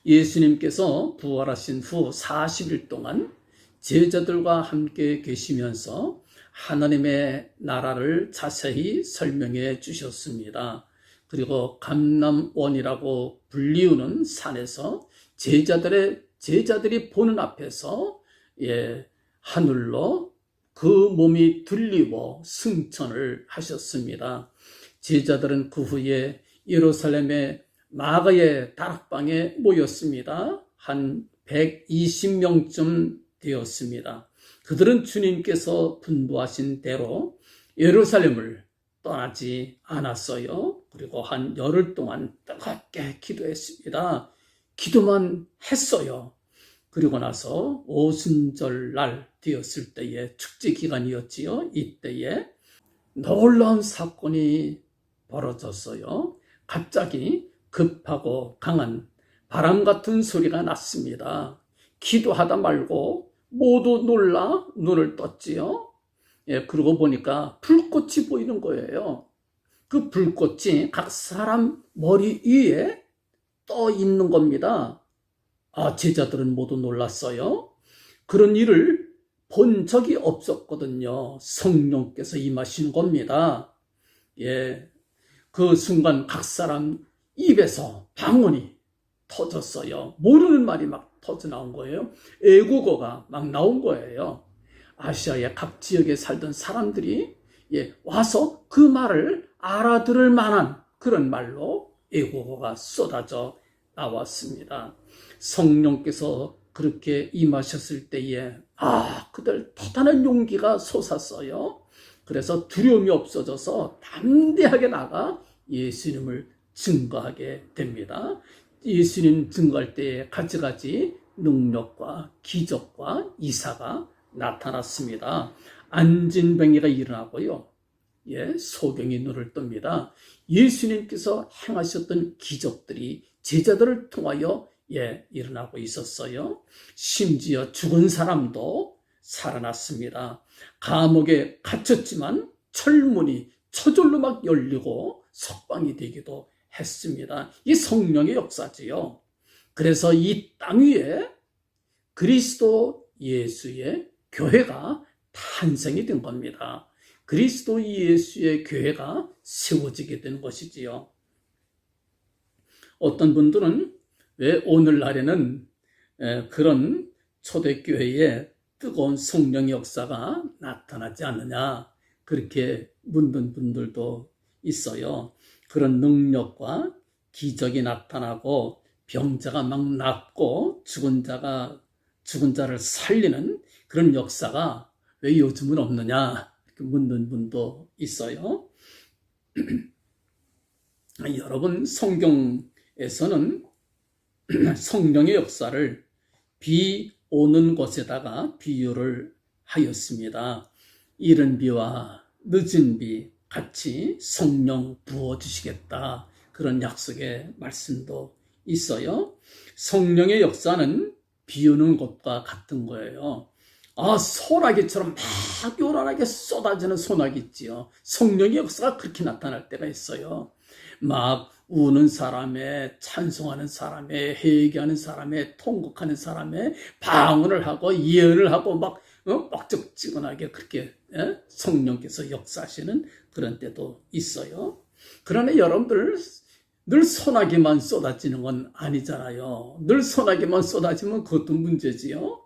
예수님께서 부활하신 후 40일 동안 제자들과 함께 계시면서 하나님의 나라를 자세히 설명해 주셨습니다. 그리고 감람원이라고 불리우는 산에서 제자들이 보는 앞에서 하늘로 그 몸이 들리고 승천을 하셨습니다. 제자들은 그 후에 예루살렘의 마가의 다락방에 모였습니다. 한 120명쯤 되었습니다. 그들은 주님께서 분부하신 대로 예루살렘을 떠나지 않았어요. 그리고 한 열흘 동안 뜨겁게 기도했습니다. 기도만 했어요. 그리고 나서 오순절날 되었을 때에 축제 기간이었지요. 이때에 놀라운 사건이 벌어졌어요. 갑자기 급하고 강한 바람 같은 소리가 났습니다. 기도하다 말고 모두 놀라 눈을 떴지요. 그러고 보니까 불꽃이 보이는 거예요. 그 불꽃이 각 사람 머리 위에 떠 있는 겁니다. 제자들은 모두 놀랐어요. 그런 일을 본 적이 없었거든요. 성령께서 임하신 겁니다. 그 순간 각 사람 입에서 방언이 터졌어요. 모르는 말이 막 터져 나온 거예요. 애국어가 막 나온 거예요. 아시아의 각 지역에 살던 사람들이 와서 그 말을 알아들을 만한 그런 말로 애국어가 쏟아져 나왔습니다. 성령께서 그렇게 임하셨을 때에 그들 대단한 용기가 솟았어요. 그래서 두려움이 없어져서 담대하게 나가 예수님을 증거하게 됩니다. 예수님 증거할 때에 가지가지 능력과 기적과 이사가 나타났습니다. 안진병이가 일어나고요. 소경이 눈을 뜹니다. 예수님께서 행하셨던 기적들이 제자들을 통하여 일어나고 있었어요. 심지어 죽은 사람도 살아났습니다. 감옥에 갇혔지만 철문이 저절로 막 열리고 석방이 되기도 했습니다. 이 성령의 역사지요. 그래서 이 땅 위에 그리스도 예수의 교회가 탄생이 된 겁니다. 그리스도 예수의 교회가 세워지게 된 것이지요. 어떤 분들은 왜 오늘날에는 그런 초대교회에 뜨거운 성령의 역사가 나타나지 않느냐, 그렇게 묻는 분들도 있어요. 그런 능력과 기적이 나타나고 병자가 막 낫고 죽은 자를 살리는 그런 역사가 왜 요즘은 없느냐, 이렇게 묻는 분도 있어요. 여러분, 성경에서는 성령의 역사를 비 오는 곳에다가 비유를 하였습니다. 이른 비와 늦은 비 같이 성령 부어주시겠다, 그런 약속의 말씀도 있어요. 성령의 역사는 비 오는 곳과 같은 거예요. 소나기처럼 막 요란하게 쏟아지는 소나기 있지요. 성령의 역사가 그렇게 나타날 때가 있어요. 막 우는 사람의, 찬송하는 사람의, 회개하는 사람의, 통곡하는 사람의 방언을 하고 예언을 하고 막 뻑적지근하게 그렇게 성령께서 역사하시는 그런 때도 있어요. 그러나 여러분들, 늘 소나기만 쏟아지는 건 아니잖아요. 늘 소나기만 쏟아지면 그것도 문제지요.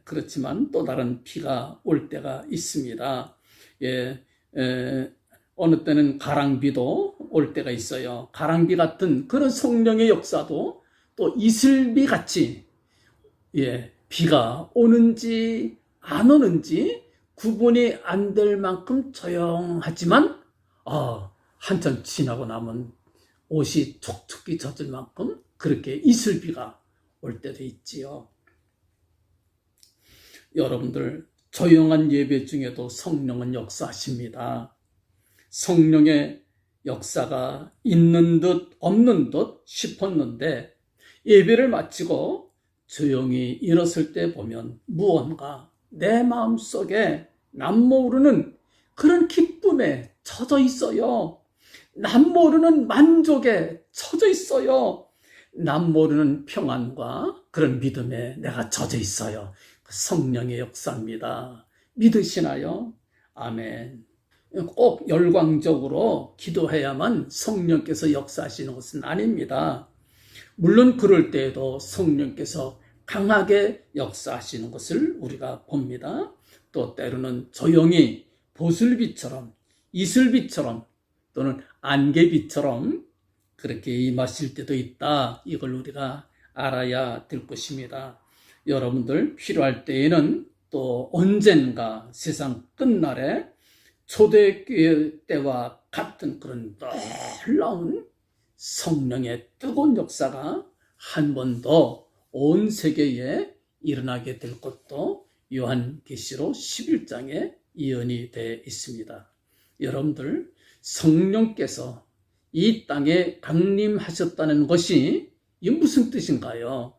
그렇지만 또 다른 비가 올 때가 있습니다. 어느 때는 가랑비도 올 때가 있어요. 가랑비 같은 그런 성령의 역사도 또 이슬비 같이 비가 오는지 안 오는지 구분이 안 될 만큼 조용하지만 한참 지나고 나면 옷이 촉촉히 젖을 만큼 그렇게 이슬비가 올 때도 있지요. 여러분들, 조용한 예배 중에도 성령은 역사하십니다. 성령의 역사가 있는 듯 없는 듯 싶었는데 예배를 마치고 조용히 일었을 때 보면 무언가 내 마음속에 남 모르는 그런 기쁨에 젖어 있어요. 남 모르는 만족에 젖어 있어요. 남 모르는 평안과 그런 믿음에 내가 젖어 있어요. 성령의 역사입니다. 믿으시나요? 아멘. 꼭 열광적으로 기도해야만 성령께서 역사하시는 것은 아닙니다. 물론 그럴 때에도 성령께서 강하게 역사하시는 것을 우리가 봅니다. 또 때로는 조용히 보슬비처럼, 이슬비처럼 또는 안개비처럼 그렇게 임하실 때도 있다. 이걸 우리가 알아야 될 것입니다. 여러분들 필요할 때에는 또 언젠가 세상 끝날에 초대교회 때와 같은 그런 놀라운 성령의 뜨거운 역사가 한 번 더 온 세계에 일어나게 될 것도 요한계시록 11장에 예언이 되어 있습니다. 여러분들 성령께서 이 땅에 강림하셨다는 것이 이게 무슨 뜻인가요?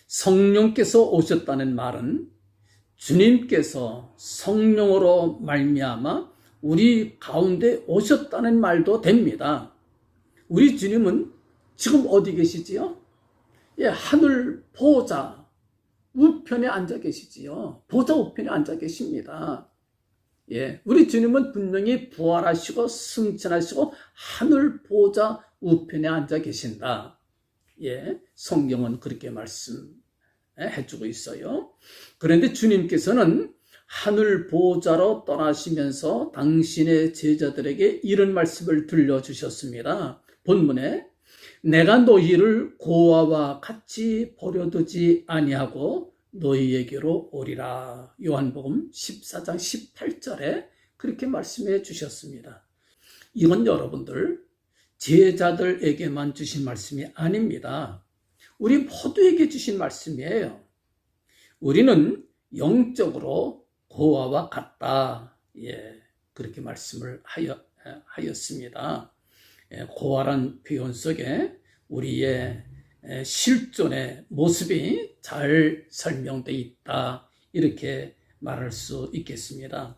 성령께서 오셨다는 말은 주님께서 성령으로 말미암아 우리 가운데 오셨다는 말도 됩니다. 우리 주님은 지금 어디 계시지요? 예, 하늘 보좌 우편에 앉아 계시지요. 보좌 우편에 앉아 계십니다. 예, 우리 주님은 분명히 부활하시고 승천하시고 하늘 보좌 우편에 앉아 계신다. 예, 성경은 그렇게 말씀해주고 있어요. 그런데 주님께서는 하늘 보좌로 떠나시면서 당신의 제자들에게 이런 말씀을 들려주셨습니다. 본문에 내가 너희를 고아와 같이 버려두지 아니하고 너희에게로 오리라. 요한복음 14장 18절에 그렇게 말씀해 주셨습니다. 이건 여러분들 제자들에게만 주신 말씀이 아닙니다. 우리 모두에게 주신 말씀이에요. 우리는 영적으로 고아와 같다. 예, 그렇게 말씀을 하였습니다. 고아란 표현 속에 우리의 실존의 모습이 잘 설명되어 있다. 이렇게 말할 수 있겠습니다.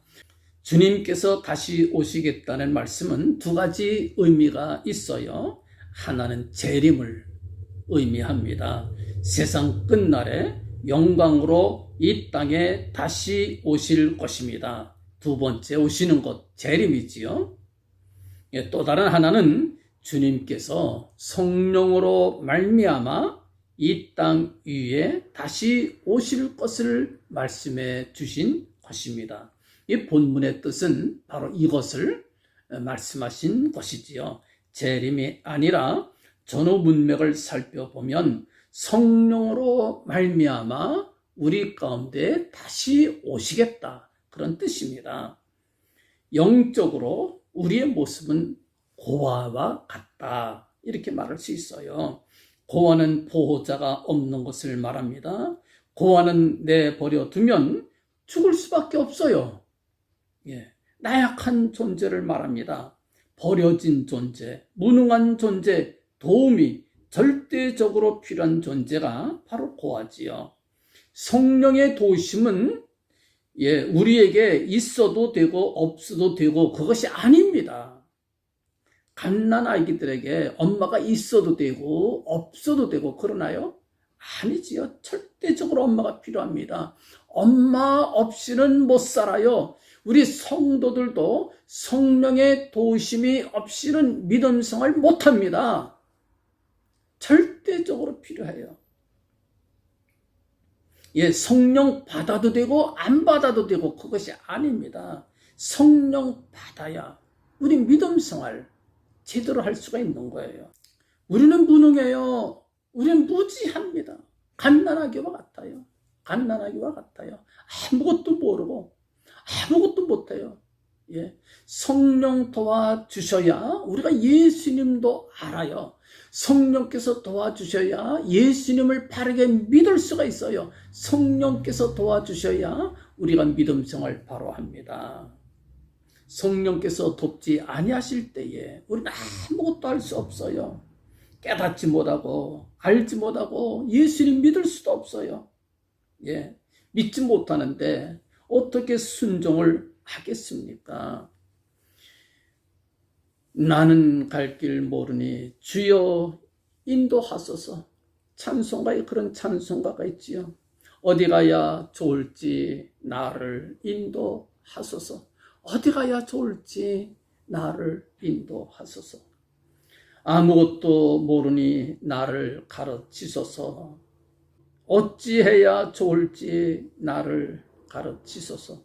주님께서 다시 오시겠다는 말씀은 두 가지 의미가 있어요. 하나는 재림을 의미합니다. 세상 끝날에 영광으로 이 땅에 다시 오실 것입니다. 두 번째 오시는 것, 재림이지요. 또 다른 하나는 주님께서 성령으로 말미암아 이 땅 위에 다시 오실 것을 말씀해 주신 것입니다. 이 본문의 뜻은 바로 이것을 말씀하신 것이지요. 재림이 아니라 전후 문맥을 살펴보면 성령으로 말미암아 우리 가운데 다시 오시겠다. 그런 뜻입니다. 영적으로 우리의 모습은 고아와 같다. 이렇게 말할 수 있어요. 고아는 보호자가 없는 것을 말합니다. 고아는 내버려 두면 죽을 수밖에 없어요. 예, 나약한 존재를 말합니다. 버려진 존재, 무능한 존재, 도움이 절대적으로 필요한 존재가 바로 고아지요. 성령의 도우심은 우리에게 있어도 되고 없어도 되고 그것이 아닙니다. 갓난 아기들에게 엄마가 있어도 되고 없어도 되고 그러나요? 아니지요. 절대적으로 엄마가 필요합니다. 엄마 없이는 못 살아요. 우리 성도들도 성령의 도우심이 없이는 믿음 생활 못합니다. 절대적으로 필요해요. 예, 성령 받아도 되고 안 받아도 되고 그것이 아닙니다. 성령 받아야 우리 믿음 생활 제대로 할 수가 있는 거예요. 우리는 무능해요. 우리는 무지합니다. 갓난아기와 같아요. 갓난아기와 같아요. 아무것도 모르고 아무것도 못해요. 예, 성령 도와주셔야 우리가 예수님도 알아요. 성령께서 도와주셔야 예수님을 바르게 믿을 수가 있어요. 성령께서 도와주셔야 우리가 믿음 생활 바로 합니다. 성령께서 돕지 아니하실 때에 우리는 아무것도 할 수 없어요. 깨닫지 못하고 알지 못하고 예수님 믿을 수도 없어요. 예, 믿지 못하는데 어떻게 순종을 하겠습니까? 나는 갈 길 모르니 주여 인도하소서. 찬송가에 그런 찬송가가 있지요. 어디 가야 좋을지 나를 인도하소서. 어디 가야 좋을지 나를 인도하소서. 아무것도 모르니 나를 가르치소서. 어찌해야 좋을지 나를 가르치소서.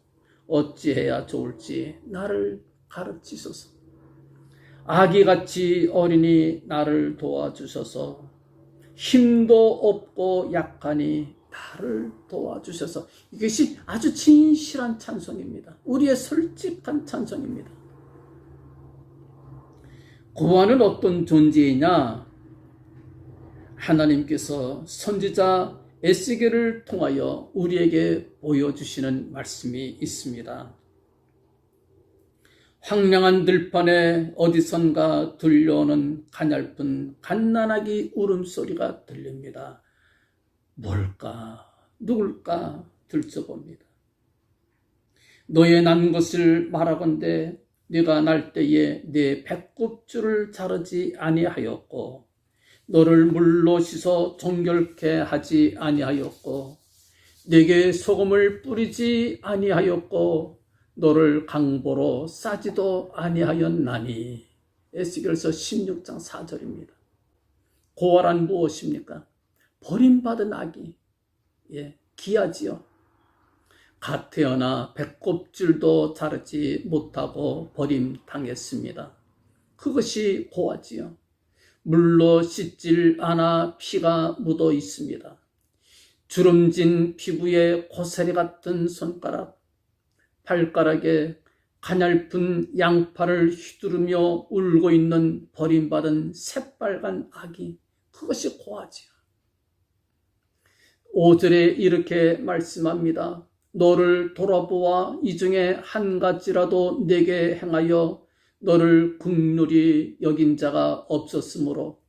어찌해야 좋을지 나를 가르치소서. 아기같이 어린이 나를 도와주소서. 힘도 없고 약하니 나를 도와주셔서. 이것이 아주 진실한 찬송입니다. 우리의 솔직한 찬송입니다. 구원은 어떤 존재이냐? 하나님께서 선지자 에스겔을 통하여 우리에게 보여주시는 말씀이 있습니다. 황량한 들판에 어디선가 들려오는 가냘픈 갓난아기 울음소리가 들립니다. 뭘까? 누굴까? 들춰봅니다. 너의 난 것을 말하건대 네가 날 때에 네 배꼽줄을 자르지 아니하였고 너를 물로 씻어 정결케 하지 아니하였고 네게 소금을 뿌리지 아니하였고 너를 강보로 싸지도 아니하였나니. 에스겔서 16장 4절입니다. 고아란 무엇입니까? 버림받은 아기. 귀하지요. 갓 태어나 배꼽줄도 자르지 못하고 버림당했습니다. 그것이 고아지요. 물로 씻질 않아 피가 묻어 있습니다. 주름진 피부에 고사리 같은 손가락, 발가락에 가냘픈 양팔을 휘두르며 울고 있는 버림받은 새빨간 아기, 그것이 고아지요. 5절에 이렇게 말씀합니다. 너를 돌아보아 이 중에 한 가지라도 내게 행하여 너를 긍휼히 여긴 자가 없었으므로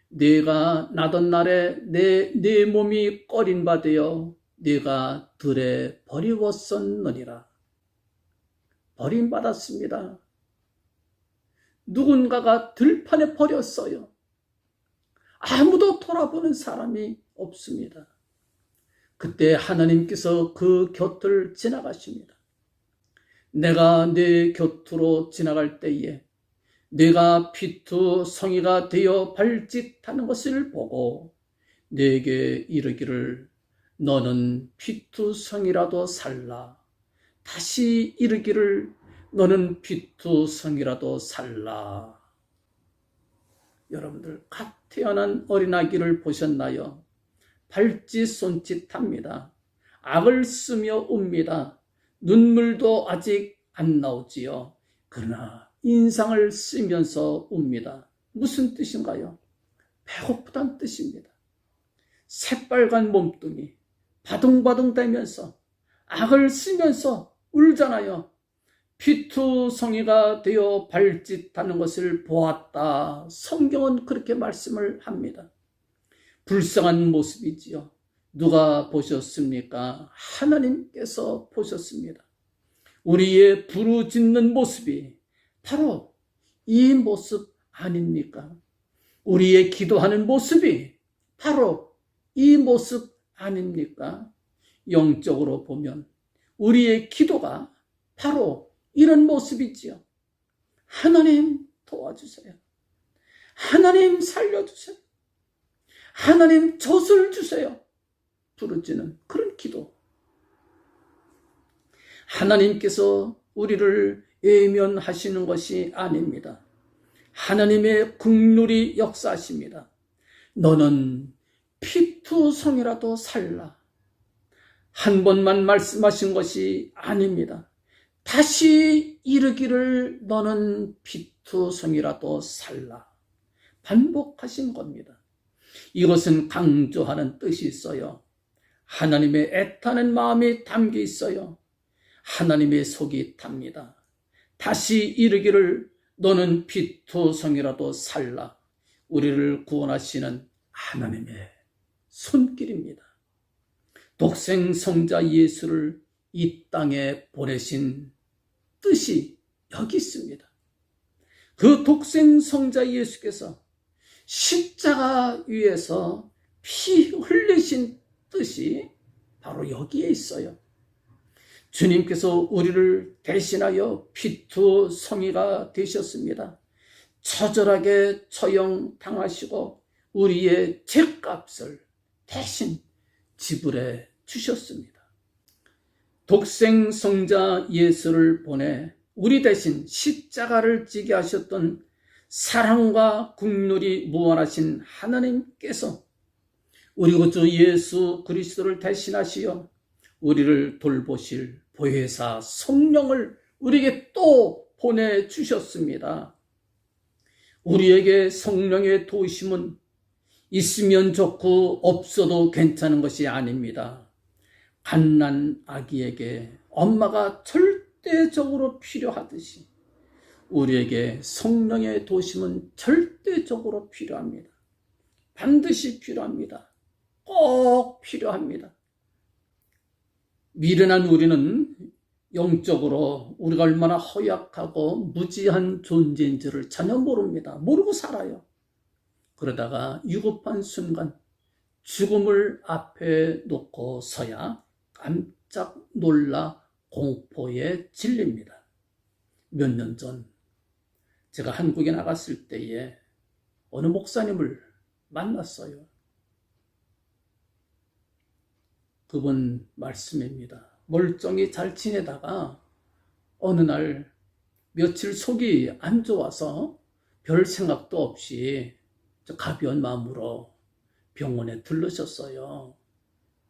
네가 나던 날에 내 몸이 꺼린 바 되어 네가 들에 버리웠었느니라. 버림받았습니다. 누군가가 들판에 버렸어요. 아무도 돌아보는 사람이 없습니다. 그때 하나님께서 그 곁을 지나가십니다. 내가 내 곁으로 지나갈 때에 내가 피투성이가 되어 발짓하는 것을 보고 내게 이르기를 너는 피투성이라도 살라. 다시 이르기를 너는 피투성이라도 살라. 여러분들 갓 태어난 어린아기를 보셨나요? 발짓 손짓합니다. 악을 쓰며 웁니다. 눈물도 아직 안 나오지요. 그러나 인상을 쓰면서 웁니다. 무슨 뜻인가요? 배고프다는 뜻입니다. 새빨간 몸뚱이 바둥바둥대면서 악을 쓰면서 울잖아요. 피투성이가 되어 발짓하는 것을 보았다. 성경은 그렇게 말씀을 합니다. 불쌍한 모습이지요. 누가 보셨습니까? 하나님께서 보셨습니다. 우리의 부르짖는 모습이 바로 이 모습 아닙니까? 우리의 기도하는 모습이 바로 이 모습 아닙니까? 영적으로 보면 우리의 기도가 바로 이런 모습이지요. 하나님 도와주세요. 하나님 살려주세요. 하나님 젖을 주세요. 부르짖는 그런 기도. 하나님께서 우리를 외면하시는 것이 아닙니다. 하나님의 긍휼이 역사하십니다. 너는 피투성이라도 살라. 한 번만 말씀하신 것이 아닙니다. 다시 이르기를 너는 피투성이라도 살라. 반복하신 겁니다. 이것은 강조하는 뜻이 있어요. 하나님의 애타는 마음이 담겨 있어요. 하나님의 속이 탑니다. 다시 이르기를 너는 피투성이라도 살라. 우리를 구원하시는 하나님의 손길입니다. 독생 성자 예수를 이 땅에 보내신 뜻이 여기 있습니다. 그 독생 성자 예수께서 십자가 위에서 피 흘리신 뜻이 바로 여기에 있어요. 주님께서 우리를 대신하여 피투성이가 되셨습니다. 처절하게 처형당하시고 우리의 죄값을 대신 지불해 주셨습니다. 독생성자 예수를 보내 우리 대신 십자가를 지게 하셨던 사랑과 국률이 무한하신 하나님께서 우리 구주 예수 그리스도를 대신하시어 우리를 돌보실 보혜사 성령을 우리에게 또 보내주셨습니다. 우리에게 성령의 도우심은 있으면 좋고 없어도 괜찮은 것이 아닙니다. 갓난 아기에게 엄마가 절대적으로 필요하듯이 우리에게 성령의 도우심은 절대적으로 필요합니다. 반드시 필요합니다. 꼭 필요합니다. 미련한 우리는 영적으로 우리가 얼마나 허약하고 무지한 존재인지를 전혀 모릅니다. 모르고 살아요. 그러다가 위급한 순간 죽음을 앞에 놓고 서야 깜짝 놀라 공포에 질립니다. 몇 년 전 제가 한국에 나갔을 때에 어느 목사님을 만났어요. 그분 말씀입니다. 멀쩡히 잘 지내다가 어느 날 며칠 속이 안 좋아서 별 생각도 없이 가벼운 마음으로 병원에 들르셨어요.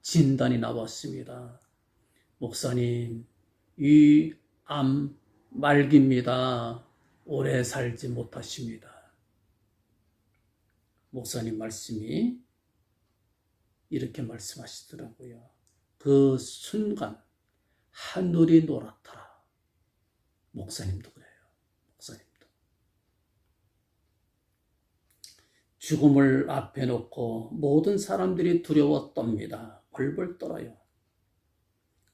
진단이 나왔습니다. 목사님, 위암 말기입니다. 오래 살지 못하십니다. 목사님 말씀이 이렇게 말씀하시더라고요. 그 순간 하늘이 노랗더라. 목사님도 그래요. 목사님도. 죽음을 앞에 놓고 모든 사람들이 두려워 떱니다. 벌벌 떨어요.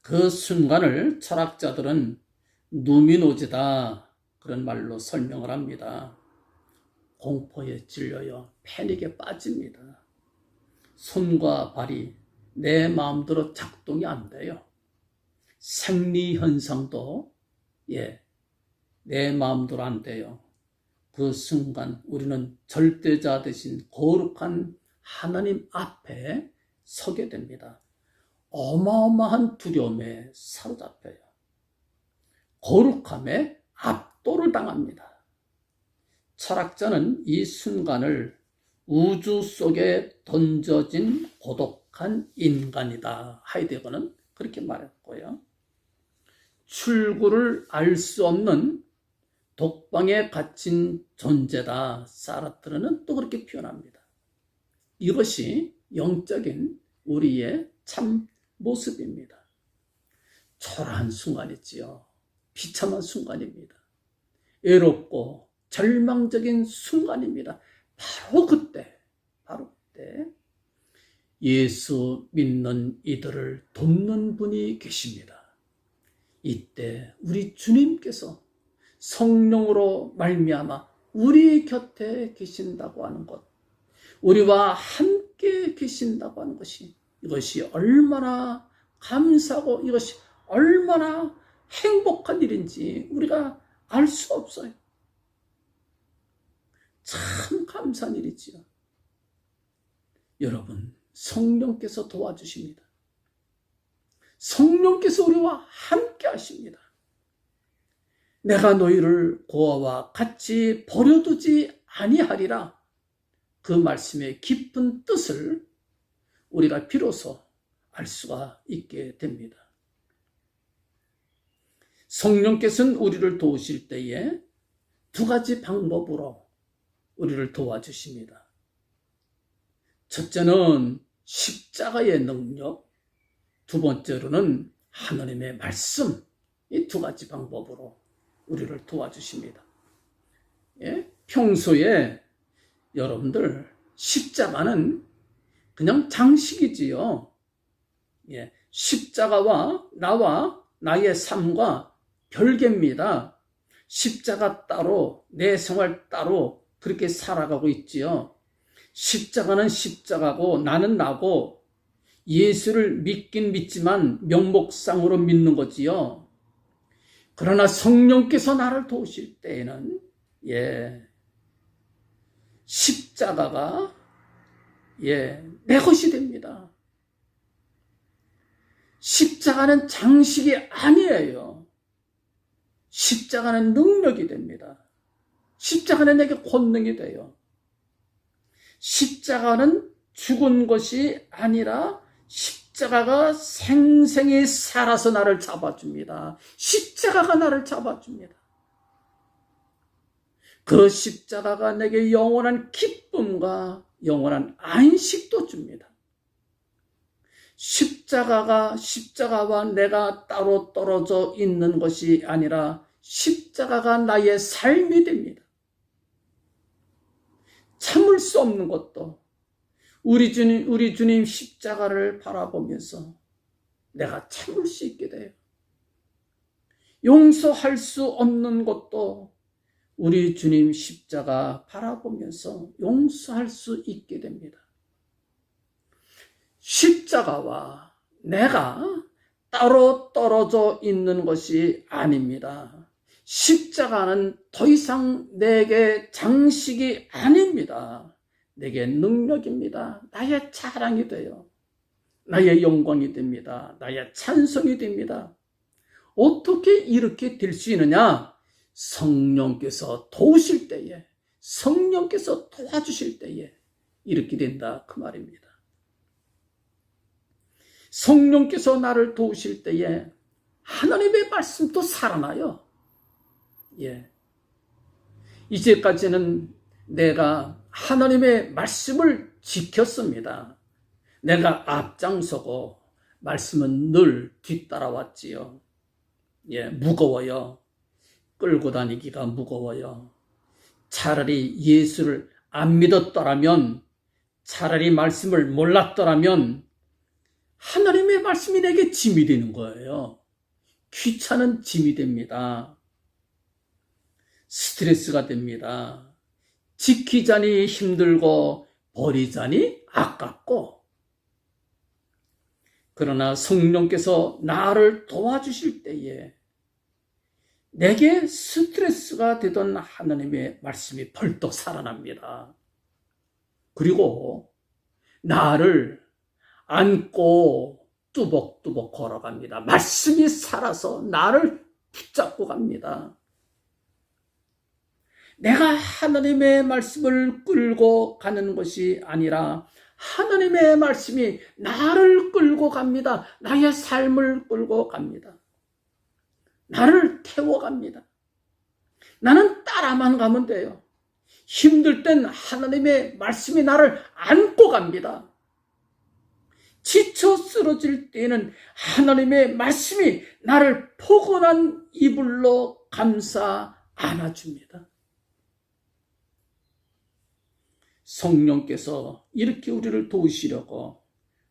그 순간을 철학자들은 누미노지다 그런 말로 설명을 합니다. 공포에 질려요. 패닉에 빠집니다. 손과 발이 내 마음대로 작동이 안 돼요. 생리현상도 내 마음대로 안 돼요. 그 순간 우리는 절대자 대신 거룩한 하나님 앞에 서게 됩니다. 어마어마한 두려움에 사로잡혀요. 거룩함에 압도를 당합니다. 철학자는 이 순간을 우주 속에 던져진 고독한 인간이다. 하이데거는 그렇게 말했고요. 출구를 알 수 없는 독방에 갇힌 존재다. 사르트르는 또 그렇게 표현합니다. 이것이 영적인 우리의 참 모습입니다. 초라한 순간이지요. 비참한 순간입니다. 외롭고 절망적인 순간입니다. 바로 그때 예수 믿는 이들을 돕는 분이 계십니다. 이때 우리 주님께서 성령으로 말미암아 우리 곁에 계신다고 하는 것, 우리와 함께 계신다고 하는 것이, 이것이 얼마나 감사하고 이것이 얼마나 행복한 일인지 우리가 알 수 없어요. 참 감사한 일이지요. 여러분, 성령께서 도와주십니다. 성령께서 우리와 함께 하십니다. 내가 너희를 고아와 같이 버려두지 아니하리라. 그 말씀의 깊은 뜻을 우리가 비로소 알 수가 있게 됩니다. 성령께서는 우리를 도우실 때에 두 가지 방법으로 우리를 도와주십니다. 첫째는 십자가의 능력, 두 번째로는 하나님의 말씀, 이 두 가지 방법으로 우리를 도와주십니다. 평소에 여러분들 십자가는 그냥 장식이지요. 십자가와 나와 나의 삶과 별개입니다. 십자가 따로 내 생활 따로 그렇게 살아가고 있지요. 십자가는 십자가고 나는 나고 예수를 믿긴 믿지만 명목상으로 믿는 거지요. 그러나 성령께서 나를 도우실 때에는 십자가가 내 것이 됩니다. 십자가는 장식이 아니에요. 십자가는 능력이 됩니다. 십자가는 내게 권능이 돼요. 십자가는 죽은 것이 아니라 십자가가 생생히 살아서 나를 잡아줍니다. 십자가가 나를 잡아줍니다. 그 십자가가 내게 영원한 기쁨과 영원한 안식도 줍니다. 십자가와 내가 따로 떨어져 있는 것이 아니라 십자가가 나의 삶이 됩니다. 참을 수 없는 것도 우리 주님 십자가를 바라보면서 내가 참을 수 있게 돼요. 용서할 수 없는 것도 우리 주님 십자가 바라보면서 용서할 수 있게 됩니다. 십자가와 내가 따로 떨어져 있는 것이 아닙니다. 십자가는 더 이상 내게 장식이 아닙니다. 내게 능력입니다. 나의 자랑이 돼요. 나의 영광이 됩니다. 나의 찬송이 됩니다. 어떻게 이렇게 될 수 있느냐? 성령께서 도우실 때에, 성령께서 도와주실 때에 이렇게 된다 그 말입니다. 성령께서 나를 도우실 때에 하나님의 말씀도 살아나요. 이제까지는 내가 하나님의 말씀을 지켰습니다. 내가 앞장서고 말씀은 늘 뒤따라왔지요. 무거워요. 끌고 다니기가 무거워요. 차라리 예수를 안 믿었더라면, 차라리 말씀을 몰랐더라면 하나님의 말씀이 내게 짐이 되는 거예요. 귀찮은 짐이 됩니다. 스트레스가 됩니다. 지키자니 힘들고 버리자니 아깝고. 그러나 성령께서 나를 도와주실 때에 내게 스트레스가 되던 하나님의 말씀이 벌떡 살아납니다. 그리고 나를 안고 뚜벅뚜벅 걸어갑니다. 말씀이 살아서 나를 붙잡고 갑니다. 내가 하나님의 말씀을 끌고 가는 것이 아니라 하나님의 말씀이 나를 끌고 갑니다. 나의 삶을 끌고 갑니다. 나를 태워갑니다. 나는 따라만 가면 돼요. 힘들 땐 하나님의 말씀이 나를 안고 갑니다. 지쳐 쓰러질 때에는 하나님의 말씀이 나를 포근한 이불로 감싸 안아줍니다. 성령께서 이렇게 우리를 도우시려고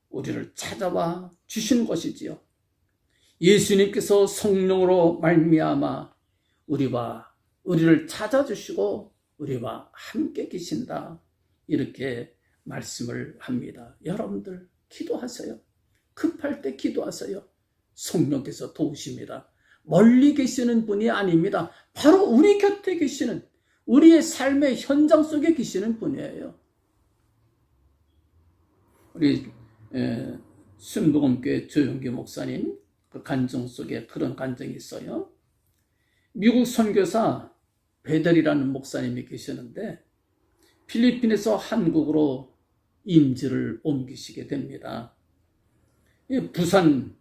우리를 찾아와 주신 것이지요. 예수님께서 성령으로 말미암아 우리를 찾아주시고 우리와 함께 계신다. 이렇게 말씀을 합니다. 여러분들 기도하세요. 급할 때 기도하세요. 성령께서 도우십니다. 멀리 계시는 분이 아닙니다. 바로 우리 곁에 계시는, 우리의 삶의 현장 속에 계시는 분이에요. 우리 순복음교회 조용기 목사님 그 간증 속에 그런 간증이 있어요. 미국 선교사 베델이라는 목사님이 계시는데 필리핀에서 한국으로 임지를 옮기시게 됩니다. 부산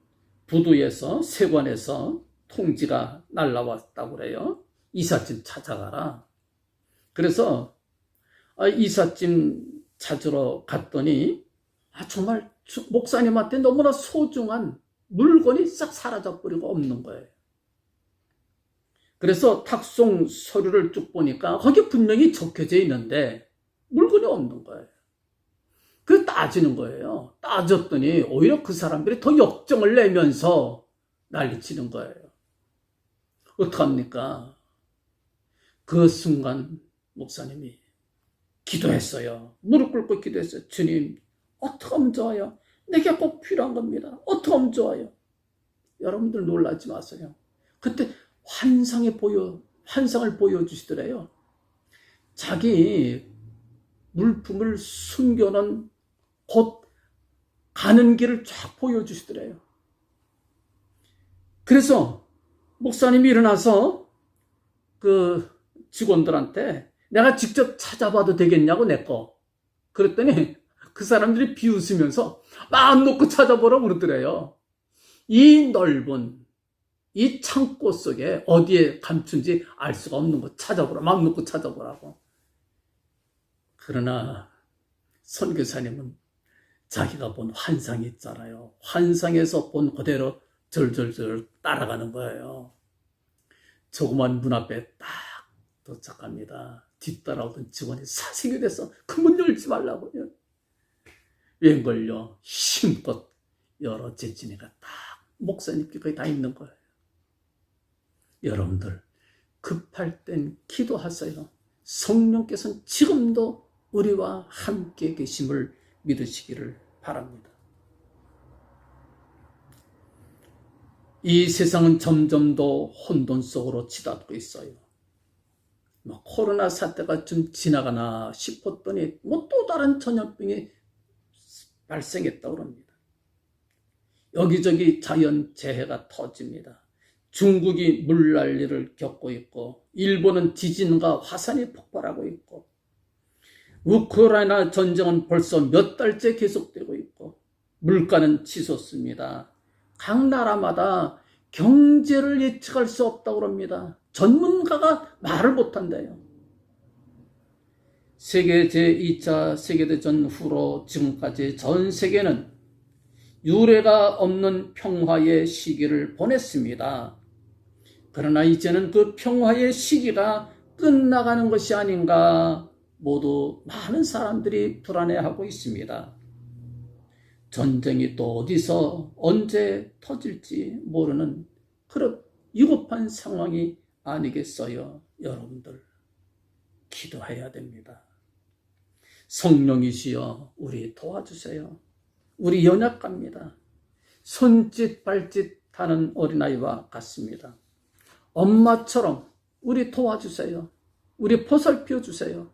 부두에서 세관에서 통지가 날라왔다고 그래요. 이삿짐 찾아가라. 그래서 이삿짐 찾으러 갔더니 정말 목사님한테 너무나 소중한 물건이 싹 사라져버리고 없는 거예요. 그래서 탁송 서류를 쭉 보니까 거기 분명히 적혀져 있는데 물건이 없는 거예요. 그래서 따지는 거예요. 따졌더니 오히려 그 사람들이 더 역정을 내면서 난리치는 거예요. 어떡합니까? 그 순간 목사님이 기도했어요. 무릎 꿇고 기도했어요. 주님, 어떻게 하면 좋아요? 내게 꼭 필요한 겁니다. 어떻게 하면 좋아요? 여러분들 놀라지 마세요. 그때 환상을 보여주시더래요. 자기 물품을 숨겨놓은 곧 가는 길을 쫙 보여주시더래요. 그래서 목사님이 일어나서 그 직원들한테 내가 직접 찾아봐도 되겠냐고 내거. 그랬더니 그 사람들이 비웃으면서 마음 놓고 찾아보라고 그러더래요. 이 넓은 이 창고 속에 어디에 감춘지 알 수가 없는 거 찾아보라. 마음 놓고 찾아보라고. 그러나 선교사님은 자기가 본 환상이 있잖아요. 환상에서 본 그대로 절절절 따라가는 거예요. 조그만 문 앞에 딱 도착합니다. 뒤따라오던 직원이 사색이 돼서 그 문 열지 말라고요. 웬걸요. 힘껏 열어 제치니까 딱 목사님께 거의 다 있는 거예요. 여러분들 급할 땐 기도하세요. 성령께서는 지금도 우리와 함께 계심을 믿으시기를 바랍니다. 이 세상은 점점 더 혼돈 속으로 치닫고 있어요. 코로나 사태가 좀 지나가나 싶었더니 또 다른 전염병이 발생했다고 합니다. 여기저기 자연재해가 터집니다. 중국이 물난리를 겪고 있고 일본은 지진과 화산이 폭발하고 있고 우크라이나 전쟁은 벌써 몇 달째 계속되고 있고 물가는 치솟습니다. 각 나라마다 경제를 예측할 수 없다고 합니다. 전문가가 말을 못한대요. 세계 제2차 세계대전 후로 지금까지 전 세계는 유례가 없는 평화의 시기를 보냈습니다. 그러나 이제는 그 평화의 시기가 끝나가는 것이 아닌가 모두 많은 사람들이 불안해하고 있습니다. 전쟁이 또 어디서 언제 터질지 모르는 그런 위급한 상황이 아니겠어요. 여러분들 기도해야 됩니다. 성령이시여 우리 도와주세요. 우리 연약합니다. 손짓 발짓 하는 어린아이와 같습니다. 엄마처럼 우리 도와주세요. 우리 보살펴 주세요.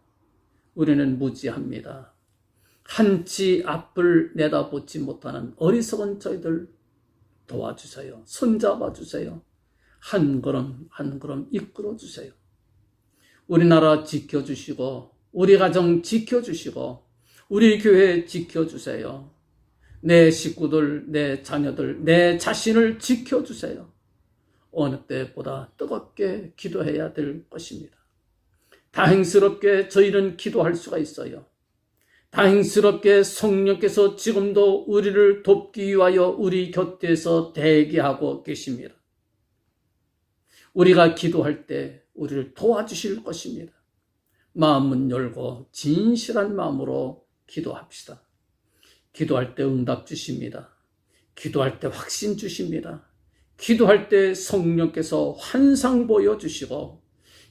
우리는 무지합니다. 한치 앞을 내다보지 못하는 어리석은 저희들 도와주세요. 손잡아 주세요. 한 걸음 한 걸음 이끌어 주세요. 우리나라 지켜주시고 우리 가정 지켜주시고 우리 교회 지켜주세요. 내 식구들, 내 자녀들, 내 자신을 지켜주세요. 어느 때보다 뜨겁게 기도해야 될 것입니다. 다행스럽게 저희는 기도할 수가 있어요. 다행스럽게 성령께서 지금도 우리를 돕기 위하여 우리 곁에서 대기하고 계십니다. 우리가 기도할 때 우리를 도와주실 것입니다. 마음은 열고 진실한 마음으로 기도합시다. 기도할 때 응답 주십니다. 기도할 때 확신 주십니다. 기도할 때 성령께서 환상 보여주시고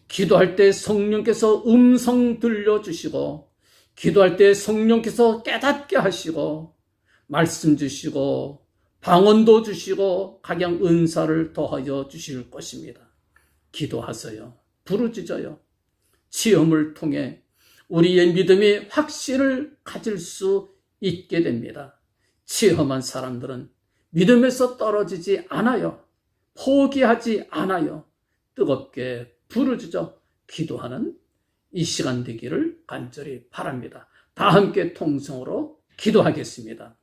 기도할 때 성령께서 음성 들려주시고 기도할 때 성령께서 깨닫게 하시고 말씀 주시고 방언도 주시고 각양 은사를 더하여 주실 것입니다. 기도하세요. 부르짖어요. 시험을 통해 우리의 믿음이 확신을 가질 수 있게 됩니다. 체험한 사람들은 믿음에서 떨어지지 않아요. 포기하지 않아요. 뜨겁게 부르짖어 기도하는 이 시간 되기를 간절히 바랍니다. 다 함께 통성으로 기도하겠습니다.